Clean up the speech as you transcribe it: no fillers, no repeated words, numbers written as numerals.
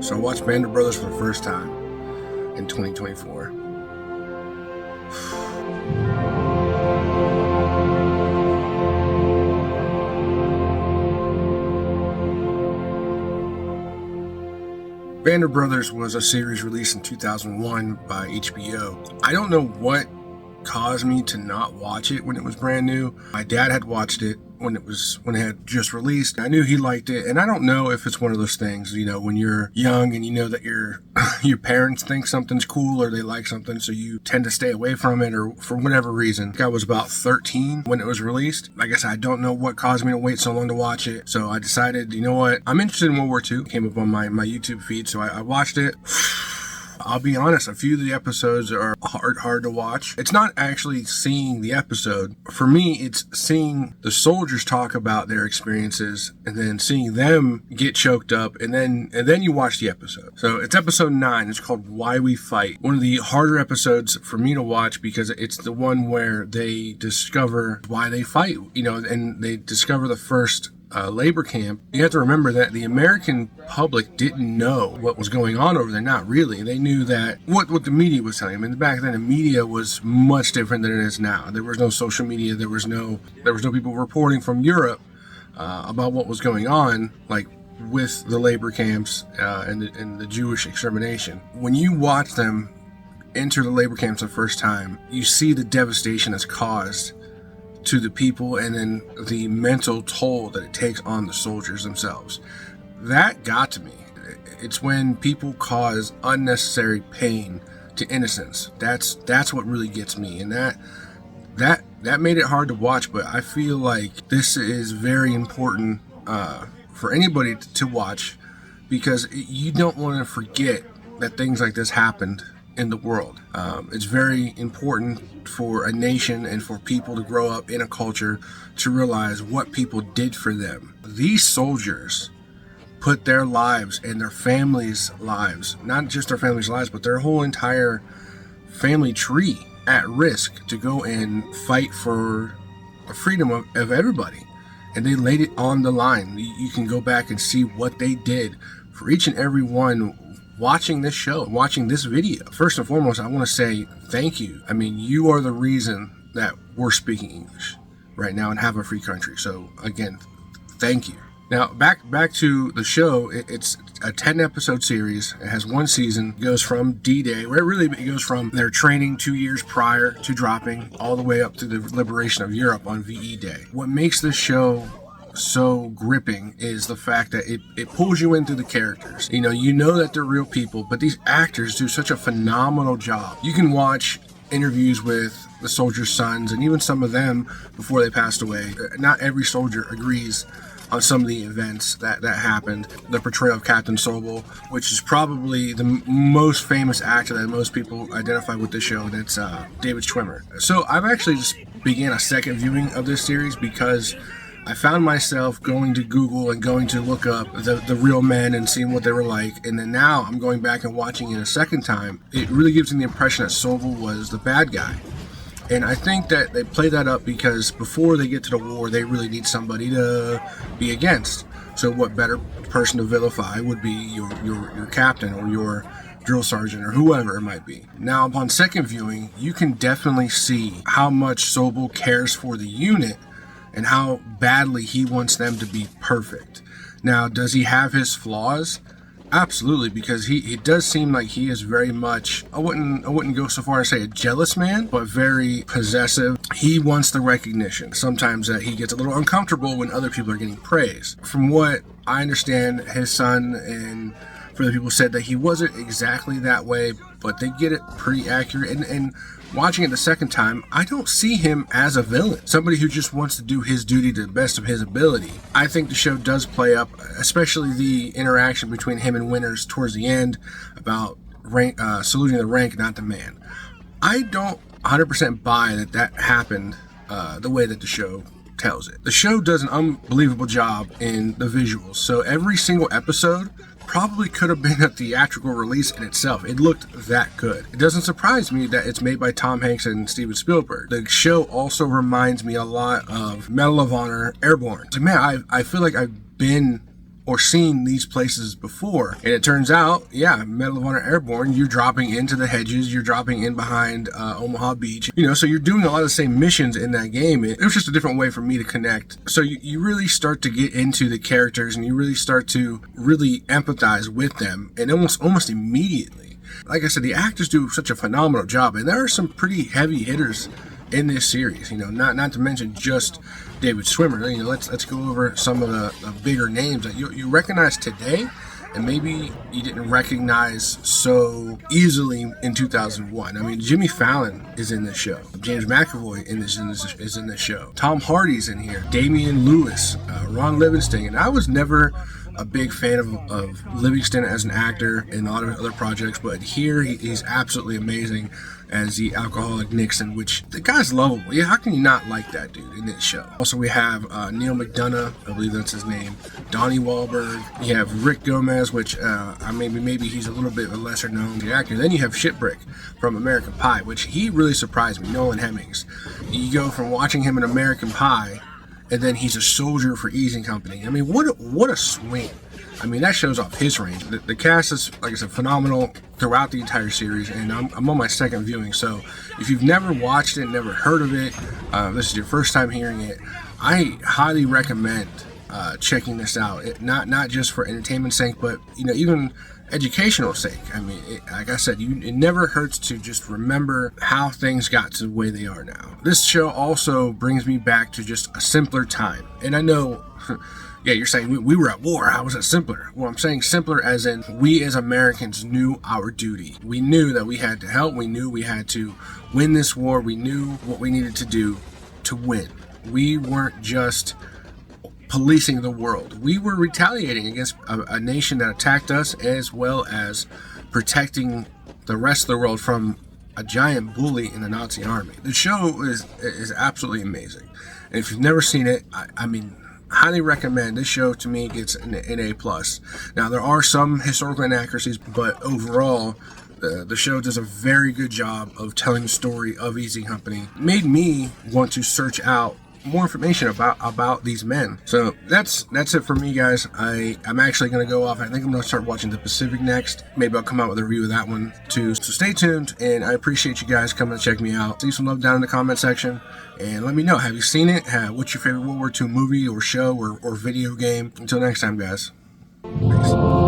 So I watched Band of Brothers for the first time in 2024. Band of Brothers was a series released in 2001 by HBO. I don't know what caused me to not watch it when it was brand new. My dad had watched it when it had just released. I knew he liked it, and I don't know if it's one of those things, when you're young and you know that your parents think something's cool or they like something, so you tend to stay away from it, or for whatever reason. I was about 13 when it was released. Like I said, I don't know what caused me to wait so long to watch it, so I decided, you know what, I'm interested in World War II. It came up on my YouTube feed, so I watched it. I'll be honest, a few of the episodes are hard to watch. It's not actually seeing the episode. For me, it's seeing the soldiers talk about their experiences and then seeing them get choked up, and then you watch the episode. So it's episode 9. It's called Why We Fight. One of the harder episodes for me to watch because it's the one where they discover why they fight, and they discover the first labor camp. You have to remember that the American public didn't know what was going on over there. Not really. They knew that what the media was telling them. And back then, the media was much different than it is now. There was no social media. There was no people reporting from Europe about what was going on, like with the labor camps and the Jewish extermination. When you watch them enter the labor camps the first time, you see the devastation that's caused to the people, and then the mental toll that it takes on the soldiers themselves. That got to me. It's when people cause unnecessary pain to innocents. That's what really gets me, and that made it hard to watch. But I feel like this is very important for anybody to watch, because you don't want to forget that things like this happened in the world. It's very important for a nation and for people to grow up in a culture to realize what people did for them. These soldiers put their lives and their families' lives, not just their families' lives, but their whole entire family tree at risk to go and fight for the freedom of everybody. And they laid it on the line. You can go back and see what they did for each and every one watching this show, watching this video. First and foremost, I want to say thank you. I mean, you are the reason that we're speaking English right now and have a free country. So again, thank you. Now, back to the show. It's a 10-episode series. It has one season. It goes from D-Day, where it goes from their training 2 years prior to dropping all the way up to the liberation of Europe on VE Day. What makes this show so gripping is the fact that it pulls you into the characters. You know that they're real people, but these actors do such a phenomenal job. You can watch interviews with the soldiers' sons and even some of them before they passed away. Not every soldier agrees on some of the events that happened. The portrayal of Captain Sobel, which is probably the most famous actor that most people identify with the show, and it's David Schwimmer. So I've actually just began a second viewing of this series because I found myself going to Google and going to look up the real men and seeing what they were like. And then now I'm going back and watching it a second time. It really gives me the impression that Sobel was the bad guy. And I think that they play that up because before they get to the war, they really need somebody to be against. So what better person to vilify would be your captain or your drill sergeant or whoever it might be. Now, upon second viewing, you can definitely see how much Sobel cares for the unit and how badly he wants them to be perfect. Now, does he have his flaws? Absolutely, because he does seem like he is very much, I wouldn't go so far as say a jealous man, but very possessive. He wants the recognition. Sometimes that he gets a little uncomfortable when other people are getting praise. From what I understand, his son and further people said that he wasn't exactly that way, but they get it pretty accurate. And watching it the second time, I don't see him as a villain, somebody who just wants to do his duty to the best of his ability. I think the show does play up, especially the interaction between him and Winters towards the end about saluting the rank, not the man. I don't 100% buy that happened the way that the show tells it. The show does an unbelievable job in the visuals. So every single episode probably could have been a theatrical release in itself. It looked that good. It doesn't surprise me that it's made by Tom Hanks and Steven Spielberg. The show also reminds me a lot of Medal of Honor Airborne. So man, I feel like I've been or seen these places before. And it turns out, yeah, Medal of Honor Airborne, you're dropping into the hedges, you're dropping in behind Omaha Beach, so you're doing a lot of the same missions in that game. It was just a different way for me to connect. So you really start to get into the characters, and you really start to really empathize with them, and almost immediately. Like I said, the actors do such a phenomenal job, and there are some pretty heavy hitters in this series, not to mention just David Schwimmer. Let's go over some of the bigger names that you recognize today, and maybe you didn't recognize so easily in 2001. I mean, Jimmy Fallon is in this show. James McAvoy is in this show. Tom Hardy's in here. Damian Lewis, Ron Livingston, and I was never a big fan of Livingston as an actor in a lot of other projects, but here he's absolutely amazing as the alcoholic Nixon, which the guy's lovable. Yeah, how can you not like that dude in this show? Also, we have Neil McDonough, I believe that's his name, Donnie Wahlberg. You have Rick Gomez, which maybe he's a little bit of a lesser known actor. Then you have Shitbrick from American Pie, which he really surprised me, Nolan Hemmings. You go from watching him in American Pie, and then he's a soldier for Easy Company. I mean, what a swing. I mean, that shows off his range. The cast is, like I said, phenomenal throughout the entire series, and I'm on my second viewing. So if you've never watched it, never heard of it, this is your first time hearing it, I highly recommend checking this out. Not just for entertainment's sake, but even educational sake. I mean, like I said, it never hurts to just remember how things got to the way they are now. This show also brings me back to just a simpler time. And I know, yeah, you're saying we were at war. How was it simpler? Well, I'm saying simpler as in we as Americans knew our duty. We knew that we had to help. We knew we had to win this war. We knew what we needed to do to win. We weren't just policing the world. We were retaliating against a nation that attacked us, as well as protecting the rest of the world from a giant bully in the Nazi army. The show is absolutely amazing. And if you've never seen it, I mean, highly recommend. This show to me gets an A+. Now, there are some historical inaccuracies, but overall, the show does a very good job of telling the story of Easy Company. It made me want to search out more information about these men. So that's it for me, guys. I'm actually going to go off. I think I'm going to start watching The Pacific next. Maybe I'll come out with a review of that one too. So stay tuned, and I appreciate you guys coming to check me out. Leave some love down in the comment section, and let me know, have you seen it? What's your favorite World War II movie or show or video game? Until next time, guys. Peace.